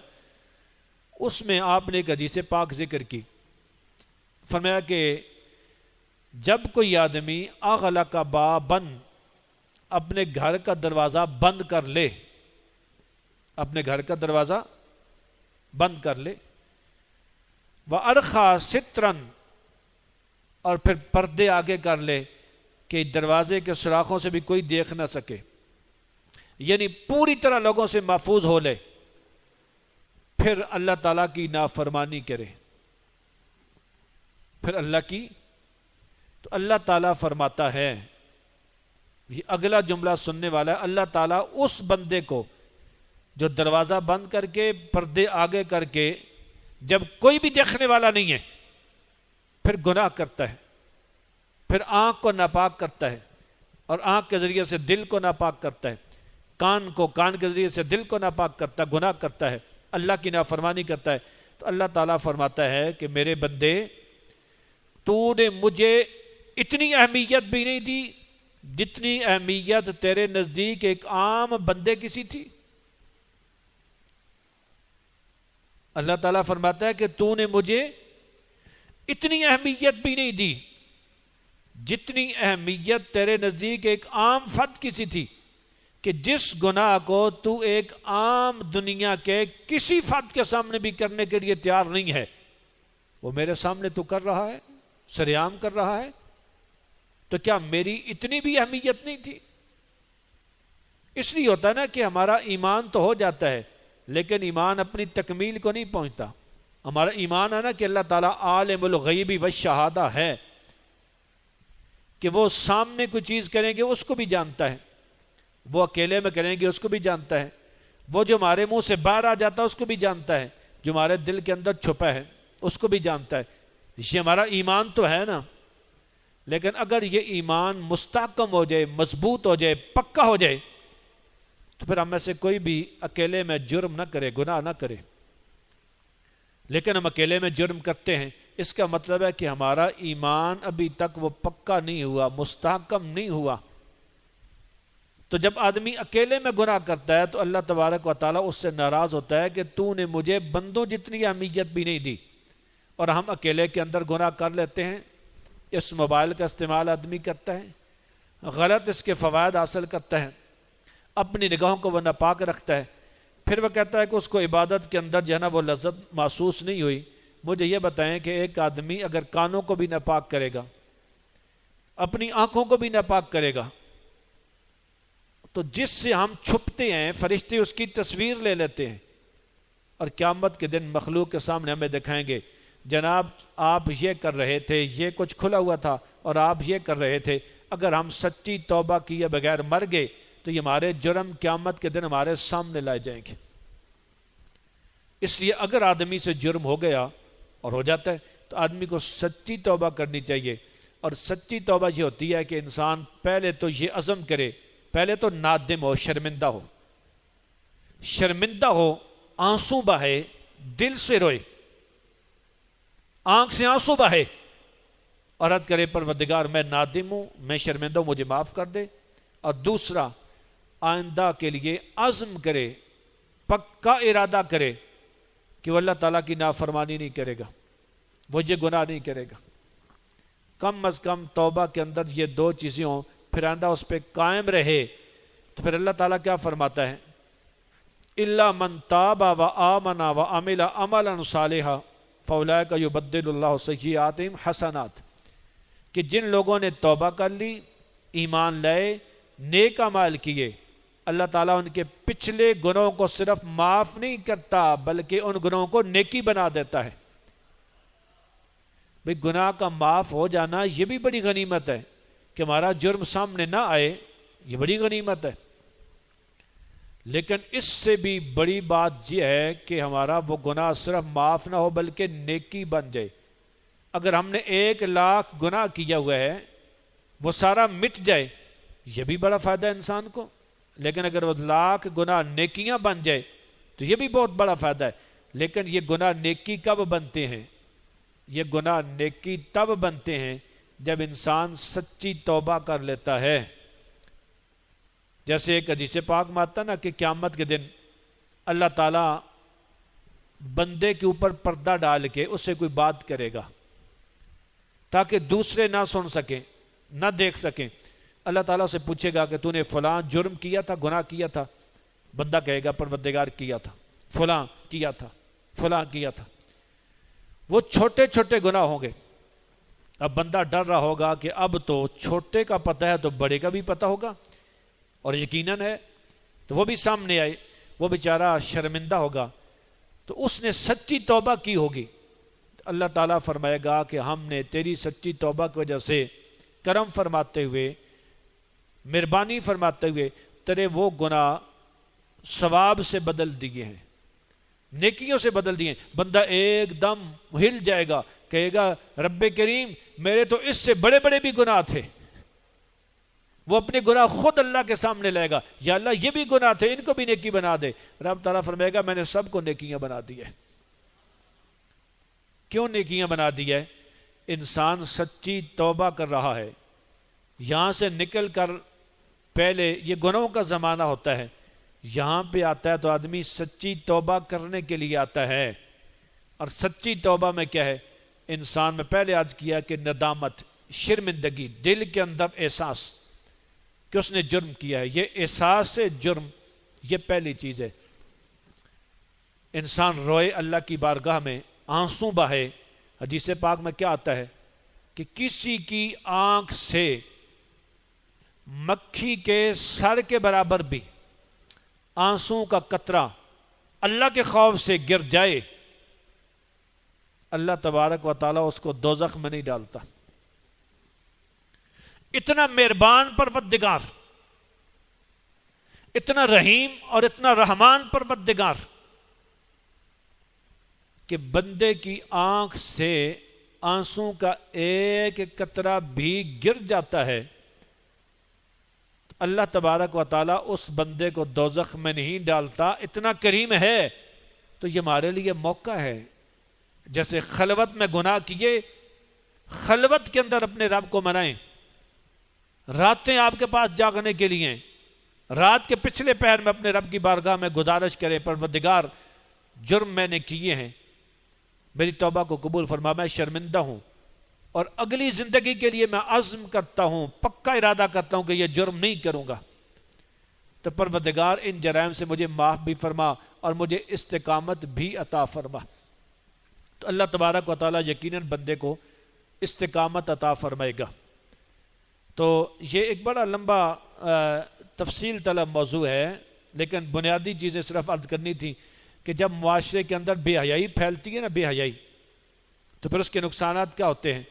اس میں آپ نے ایک حدیث پاک ذکر کی، فرمایا کہ جب کوئی آدمی اغلق بابًا، اپنے گھر کا دروازہ بند کر لے، اپنے گھر کا دروازہ بند کر لے، وَأَرْخَى سِتْرًا، اور پھر پردے آگے کر لے کہ دروازے کے سوراخوں سے بھی کوئی دیکھ نہ سکے، یعنی پوری طرح لوگوں سے محفوظ ہو لے، پھر اللہ تعالیٰ کی نافرمانی کرے، پھر اللہ کی، تو اللہ تعالیٰ فرماتا ہے، یہ اگلا جملہ سننے والا ہے، اللہ تعالیٰ اس بندے کو جو دروازہ بند کر کے، پردے آگے کر کے، جب کوئی بھی دیکھنے والا نہیں ہے، پھر گناہ کرتا ہے، پھر آنکھ کو ناپاک کرتا ہے، اور آنکھ کے ذریعے سے دل کو ناپاک کرتا ہے، کان کے ذریعے سے دل کو ناپاک کرتا ہے، گناہ کرتا ہے، اللہ کی نافرمانی کرتا ہے، تو اللہ تعالیٰ فرماتا ہے کہ میرے بندے، تو نے مجھے اتنی اہمیت بھی نہیں دی جتنی اہمیت تیرے نزدیک ایک عام بندے کی سی تھی۔ اللہ تعالیٰ فرماتا ہے کہ تو نے مجھے اتنی اہمیت بھی نہیں دی جتنی اہمیت تیرے نزدیک ایک عام فرد کی سی تھی، کہ جس گناہ کو تو ایک عام دنیا کے کسی فرد کے سامنے بھی کرنے کے لیے تیار نہیں ہے، وہ میرے سامنے تو کر رہا ہے، سریعام کر رہا ہے، تو کیا میری اتنی بھی اہمیت نہیں تھی؟ اس لیے ہوتا ہے نا کہ ہمارا ایمان تو ہو جاتا ہے لیکن ایمان اپنی تکمیل کو نہیں پہنچتا. ہمارا ایمان ہے نا کہ اللہ تعالیٰ عالم الغیب والشہادہ ہے، کہ وہ سامنے کوئی چیز کریں گے اس کو بھی جانتا ہے، وہ اکیلے میں کریں گے اس کو بھی جانتا ہے، وہ جو ہمارے منہ سے باہر آ جاتا ہے اس کو بھی جانتا ہے، جو ہمارے دل کے اندر چھپا ہے اس کو بھی جانتا ہے. یہ ہمارا ایمان تو ہے نا. لیکن اگر یہ ایمان مستحکم ہو جائے، مضبوط ہو جائے، پکا ہو جائے، تو پھر ہم میں سے کوئی بھی اکیلے میں جرم نہ کرے، گناہ نہ کرے. لیکن ہم اکیلے میں جرم کرتے ہیں، اس کا مطلب ہے کہ ہمارا ایمان ابھی تک وہ پکا نہیں ہوا، مستحکم نہیں ہوا. تو جب آدمی اکیلے میں گناہ کرتا ہے تو اللہ تبارک و تعالیٰ اس سے ناراض ہوتا ہے کہ تو نے مجھے بندوں جتنی اہمیت بھی نہیں دی. اور ہم اکیلے کے اندر گناہ کر لیتے ہیں. اس موبائل کا استعمال آدمی کرتا ہے، غلط اس کے فوائد حاصل کرتا ہے، اپنی نگاہوں کو وہ ناپاک رکھتا ہے، پھر وہ کہتا ہے کہ اس کو عبادت کے اندر جو ہے نا وہ لذت محسوس نہیں ہوئی. مجھے یہ بتائیں کہ ایک آدمی اگر کانوں کو بھی ناپاک کرے گا، اپنی آنکھوں کو بھی ناپاک کرے گا، تو جس سے ہم چھپتے ہیں فرشتے اس کی تصویر لے لیتے ہیں اور قیامت کے دن مخلوق کے سامنے ہمیں دکھائیں گے، جناب آپ یہ کر رہے تھے، یہ کچھ کھلا ہوا تھا اور آپ یہ کر رہے تھے. اگر ہم سچی توبہ کیے بغیر مر گئے تو یہ ہمارے جرم قیامت کے دن ہمارے سامنے لائے جائیں گے. اس لیے اگر آدمی سے جرم ہو گیا اور ہو جاتا ہے تو آدمی کو سچی توبہ کرنی چاہیے. اور سچی توبہ یہ ہوتی ہے کہ انسان پہلے تو یہ عزم کرے، پہلے تو نادم ہو، شرمندہ ہو، آنسو بہائے، دل سے روئے، آنکھ سے آنسو بہائے اور عرض کرے پروردگار میں نادم ہوں، میں شرمندہ ہوں، مجھے معاف کر دے. اور دوسرا، آئندہ کے لیے عزم کرے، پکا ارادہ کرے کہ وہ اللہ تعالیٰ کی نافرمانی نہیں کرے گا، وہ یہ گناہ نہیں کرے گا. کم از کم توبہ کے اندر یہ دو چیزیں ہوں، پھر آئندہ اس پہ قائم رہے. تو پھر اللہ تعالیٰ کیا فرماتا ہے؟ إِلَّا مَنْ تَابَ وَآمَنَ وَعَمِلَ عَمَلًا صَالِحًا فَأُولَٰئِكَ يُبَدِّلُ اللَّهُ سَيِّئَاتِهِمْ حَسَنَاتٍ، کہ جن لوگوں نے توبہ کر لی، ایمان لائے، نیک اعمال کیے، اللہ تعالیٰ ان کے پچھلے گناہوں کو صرف معاف نہیں کرتا بلکہ ان گناہوں کو نیکی بنا دیتا ہے. بھئی گناہ کا معاف ہو جانا یہ بھی بڑی غنیمت ہے، کہ ہمارا جرم سامنے نہ آئے، یہ بڑی غنیمت ہے. لیکن اس سے بھی بڑی بات یہ ہے کہ ہمارا وہ گناہ صرف معاف نہ ہو بلکہ نیکی بن جائے. اگر ہم نے 1,00,000 گناہ کیا ہوا ہے وہ سارا مٹ جائے، یہ بھی بڑا فائدہ ہے انسان کو. لیکن اگر وہ 1,00,000 گناہ نیکیاں بن جائے تو یہ بھی بہت بڑا فائدہ ہے. لیکن یہ گناہ نیکی کب بنتے ہیں؟ یہ گناہ نیکی تب بنتے ہیں جب انسان سچی توبہ کر لیتا ہے. جیسے ایک حدیث پاک میں آتا نا کہ قیامت کے دن اللہ تعالیٰ بندے کے اوپر پردہ ڈال کے اس سے کوئی بات کرے گا تاکہ دوسرے نہ سن سکیں، نہ دیکھ سکیں. اللہ تعالیٰ سے پوچھے گا کہ تو نے فلاں جرم کیا تھا، گناہ کیا تھا؟ بندہ کہے گا پروردگار کیا تھا، فلاں کیا تھا، فلاں کیا تھا. وہ چھوٹے چھوٹے گناہ ہوں گے. اب بندہ ڈر رہا ہوگا کہ اب تو چھوٹے کا پتہ ہے تو بڑے کا بھی پتہ ہوگا، اور یقیناً ہے، تو وہ بھی سامنے آئے. وہ بیچارہ شرمندہ ہوگا. تو اس نے سچی توبہ کی ہوگی. اللہ تعالیٰ فرمائے گا کہ ہم نے تیری سچی توبہ کی وجہ سے کرم فرماتے ہوئے، مہربانی فرماتے ہوئے تیرے وہ گناہ ثواب سے بدل دیے ہیں، نیکیوں سے بدل دیے ہیں. بندہ ایک دم ہل جائے گا، کہے گا رب کریم میرے تو اس سے بڑے بڑے بھی گناہ تھے. وہ اپنے گناہ خود اللہ کے سامنے لائے گا، یا اللہ یہ بھی گناہ تھے، ان کو بھی نیکی بنا دے. رب تعالیٰ فرمائے گا میں نے سب کو نیکیاں بنا دی ہے. کیوں نیکیاں بنا دی ہے؟ انسان سچی توبہ کر رہا ہے. یہاں سے نکل کر پہلے یہ گناہوں کا زمانہ ہوتا ہے، یہاں پہ آتا ہے تو آدمی سچی توبہ کرنے کے لیے آتا ہے. اور سچی توبہ میں کیا ہے؟ انسان میں پہلے عرض کیا کہ ندامت، شرمندگی، دل کے اندر احساس کہ اس نے جرم کیا ہے، یہ احساس جرم، یہ پہلی چیز ہے. انسان روئے اللہ کی بارگاہ میں، آنسو بہائے. حدیث پاک میں کیا آتا ہے کہ کسی کی آنکھ سے مکھی کے سر کے برابر بھی آنسوں کا قطرہ اللہ کے خوف سے گر جائے، اللہ تبارک و تعالیٰ اس کو دوزخ میں نہیں ڈالتا۔ اتنا مہربان پروردگار، اتنا رحیم اور اتنا رحمان پروردگار کہ بندے کی آنکھ سے آنسوں کا ایک قطرہ بھی گر جاتا ہے، اللہ تبارک و تعالیٰ اس بندے کو دوزخ میں نہیں ڈالتا۔ اتنا کریم ہے۔ تو یہ ہمارے لیے موقع ہے، جیسے خلوت میں گناہ کیے، خلوت کے اندر اپنے رب کو منائیں۔ راتیں آپ کے پاس جاگنے کے لیے، رات کے پچھلے پہر میں اپنے رب کی بارگاہ میں گزارش کریں، پروردگار جرم میں نے کیے ہیں، میری توبہ کو قبول فرما، میں شرمندہ ہوں، اور اگلی زندگی کے لیے میں عزم کرتا ہوں، پکا ارادہ کرتا ہوں کہ یہ جرم نہیں کروں گا۔ تو پروردگار ان جرائم سے مجھے معاف بھی فرما اور مجھے استقامت بھی عطا فرما۔ تو اللہ تبارک و تعالیٰ یقیناً بندے کو استقامت عطا فرمائے گا۔ تو یہ ایک بڑا لمبا تفصیل طلب موضوع ہے، لیکن بنیادی چیزیں صرف عرض کرنی تھی کہ جب معاشرے کے اندر بے حیائی پھیلتی ہے نا، بے حیائی، تو پھر اس کے نقصانات کیا ہوتے ہیں؟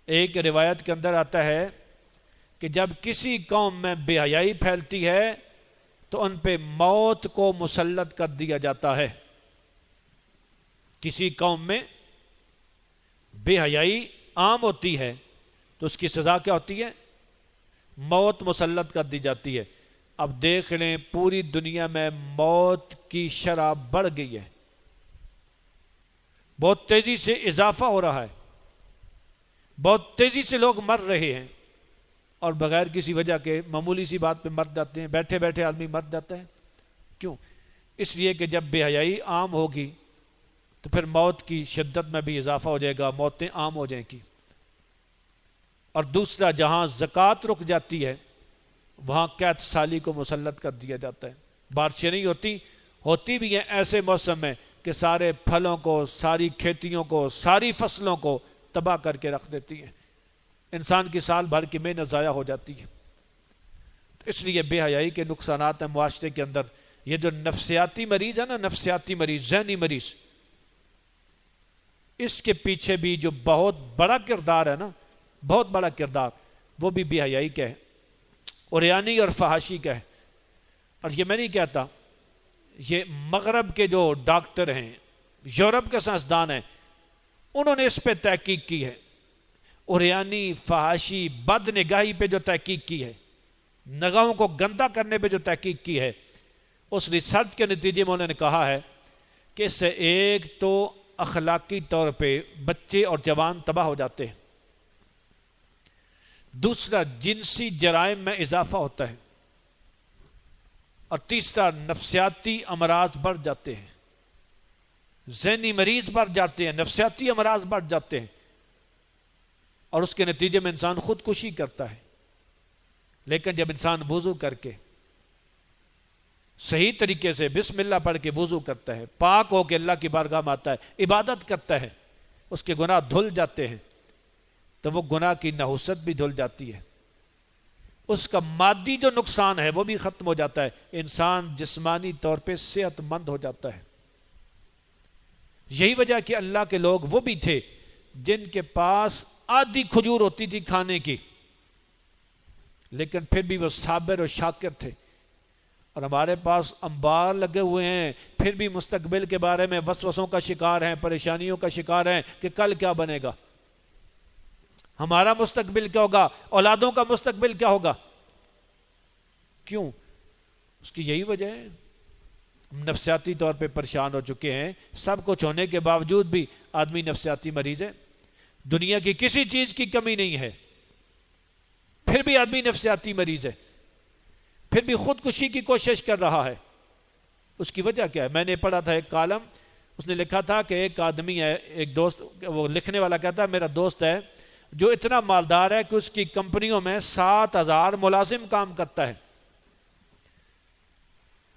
ایک روایت کے اندر آتا ہے کہ جب کسی قوم میں بے حیائی پھیلتی ہے تو ان پہ موت کو مسلط کر دیا جاتا ہے۔ کسی قوم میں بے حیائی عام ہوتی ہے تو اس کی سزا کیا ہوتی ہے؟ موت مسلط کر دی جاتی ہے۔ اب دیکھ لیں پوری دنیا میں موت کی شرح بڑھ گئی ہے، بہت تیزی سے اضافہ ہو رہا ہے، بہت تیزی سے لوگ مر رہے ہیں، اور بغیر کسی وجہ کے معمولی سی بات پہ مر جاتے ہیں، بیٹھے بیٹھے آدمی مر جاتا ہے۔ کیوں؟ اس لیے کہ جب بے حیائی عام ہوگی تو پھر موت کی شدت میں بھی اضافہ ہو جائے گا، موتیں عام ہو جائیں گی۔ اور دوسرا، جہاں زکوٰۃ رک جاتی ہے وہاں قید سالی کو مسلط کر دیا جاتا ہے۔ بارشیں نہیں ہوتی بھی ہیں ایسے موسم میں کہ سارے پھلوں کو، ساری کھیتیوں کو، ساری فصلوں کو تباہ کر کے رکھ دیتی ہیں، انسان کی سال بھر کی محنت ضائع ہو جاتی ہے۔ اس لیے بے حیائی کے نقصانات ہیں معاشرے کے اندر۔ یہ جو نفسیاتی مریض ہے نا، نفسیاتی مریض، ذہنی مریض، اس کے پیچھے بھی جو بہت بڑا کردار ہے نا، بہت بڑا کردار، وہ بھی بے حیائی کا ہے، عریانی اور فحاشی کا ہے۔ اور یہ میں نہیں کہتا، یہ مغرب کے جو ڈاکٹر ہیں، یورپ کے سائنسدان ہیں، انہوں نے اس پہ تحقیق کی ہے، عریانی، فحاشی، بد نگاہی پہ جو تحقیق کی ہے، نگاہوں کو گندا کرنے پہ جو تحقیق کی ہے، اس ریسرچ کے نتیجے میں انہوں نے کہا ہے کہ اس سے ایک تو اخلاقی طور پہ بچے اور جوان تباہ ہو جاتے ہیں، دوسرا جنسی جرائم میں اضافہ ہوتا ہے، اور تیسرا نفسیاتی امراض بڑھ جاتے ہیں، ذہنی مریض بڑھ جاتے ہیں، نفسیاتی امراض بڑھ جاتے ہیں، اور اس کے نتیجے میں انسان خودکشی کرتا ہے۔ لیکن جب انسان وضو کر کے صحیح طریقے سے بسم اللہ پڑھ کے وضو کرتا ہے، پاک ہو کے اللہ کی بارگاہ میں آتا ہے، عبادت کرتا ہے، اس کے گناہ دھل جاتے ہیں، تو وہ گناہ کی نحوست بھی دھل جاتی ہے، اس کا مادی جو نقصان ہے وہ بھی ختم ہو جاتا ہے، انسان جسمانی طور پہ صحت مند ہو جاتا ہے۔ یہی وجہ کہ اللہ کے لوگ وہ بھی تھے جن کے پاس آدھی کھجور ہوتی تھی کھانے کی، لیکن پھر بھی وہ صابر اور شاکر تھے، اور ہمارے پاس انبار لگے ہوئے ہیں، پھر بھی مستقبل کے بارے میں وسوسوں کا شکار ہیں، پریشانیوں کا شکار ہیں کہ کل کیا بنے گا، ہمارا مستقبل کیا ہوگا، اولادوں کا مستقبل کیا ہوگا۔ کیوں؟ اس کی یہی وجہ ہے، ہم نفسیاتی طور پہ پریشان ہو چکے ہیں، سب کچھ ہونے کے باوجود بھی آدمی نفسیاتی مریض ہے، دنیا کی کسی چیز کی کمی نہیں ہے، پھر بھی آدمی نفسیاتی مریض ہے، پھر بھی خودکشی کی کوشش کر رہا ہے۔ اس کی وجہ کیا ہے؟ میں نے پڑھا تھا ایک کالم، اس نے لکھا تھا کہ ایک آدمی ہے، ایک دوست، وہ لکھنے والا کہتا ہے میرا دوست ہے جو اتنا مالدار ہے کہ اس کی کمپنیوں میں 7,000 ملازم کام کرتا ہے،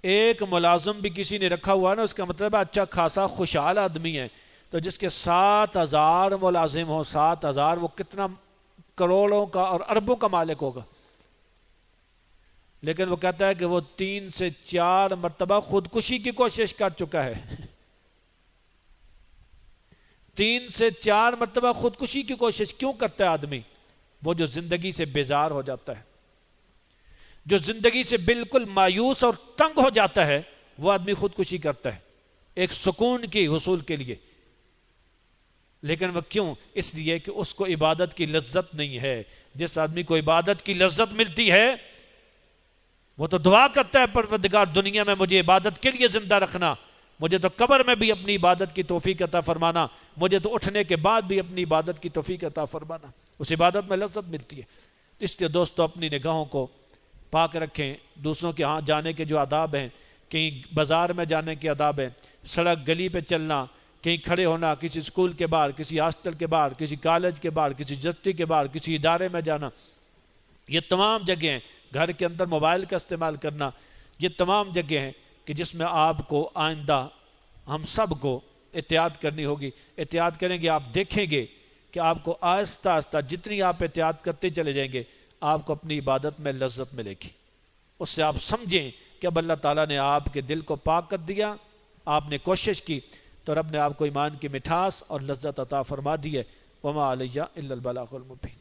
ایک ملازم بھی کسی نے رکھا ہوا نا، اس کا مطلب اچھا خاصا خوشحال آدمی ہے، تو جس کے 7,000 ملازم ہوں، 7,000، وہ کتنا کروڑوں کا اور اربوں کا مالک ہوگا۔ لیکن وہ کہتا ہے کہ وہ 3 سے 4 مرتبہ خودکشی کی کوشش کر چکا ہے 3 سے 4 مرتبہ خودکشی کی کوشش کیوں کرتا ہے آدمی؟ وہ جو زندگی سے بیزار ہو جاتا ہے، جو زندگی سے بالکل مایوس اور تنگ ہو جاتا ہے، وہ آدمی خودکشی کرتا ہے ایک سکون کی حصول کے لیے۔ لیکن وہ کیوں؟ اس لیے کہ اس کو عبادت کی لذت نہیں ہے۔ جس آدمی کو عبادت کی لذت ملتی ہے وہ تو دعا کرتا ہے پروردگار دنیا میں مجھے عبادت کے لیے زندہ رکھنا، مجھے تو قبر میں بھی اپنی عبادت کی توفیق عطا فرمانا، مجھے تو اٹھنے کے بعد بھی اپنی عبادت کی توفیق عطا فرمانا۔ اس عبادت میں لذت ملتی ہے۔ اس لیے دوستو اپنی نگاہوں کو پاک رکھیں۔ دوسروں کے ہاں جانے کے جو آداب ہیں، کہیں بازار میں جانے کے آداب ہیں، سڑک گلی پہ چلنا، کہیں کھڑے ہونا، کسی اسکول کے باہر، کسی ہاسٹل کے باہر، کسی کالج کے باہر، کسی یونیورسٹی کے باہر، کسی ادارے میں جانا، یہ تمام جگہیں ہیں۔ گھر کے اندر موبائل کا استعمال کرنا، یہ تمام جگہیں ہیں کہ جس میں آپ کو آئندہ ہم سب کو احتیاط کرنی ہوگی۔ احتیاط کریں گے، آپ دیکھیں گے کہ آپ کو آہستہ آہستہ جتنی آپ احتیاط کرتے چلے جائیں گے آپ کو اپنی عبادت میں لذت ملے گی۔ اس سے آپ سمجھیں کہ اب اللہ تعالیٰ نے آپ کے دل کو پاک کر دیا، آپ نے کوشش کی تو رب نے آپ کو ایمان کی مٹھاس اور لذت عطا فرما دی ہے۔ وما علیہ الا البلاغ المبین۔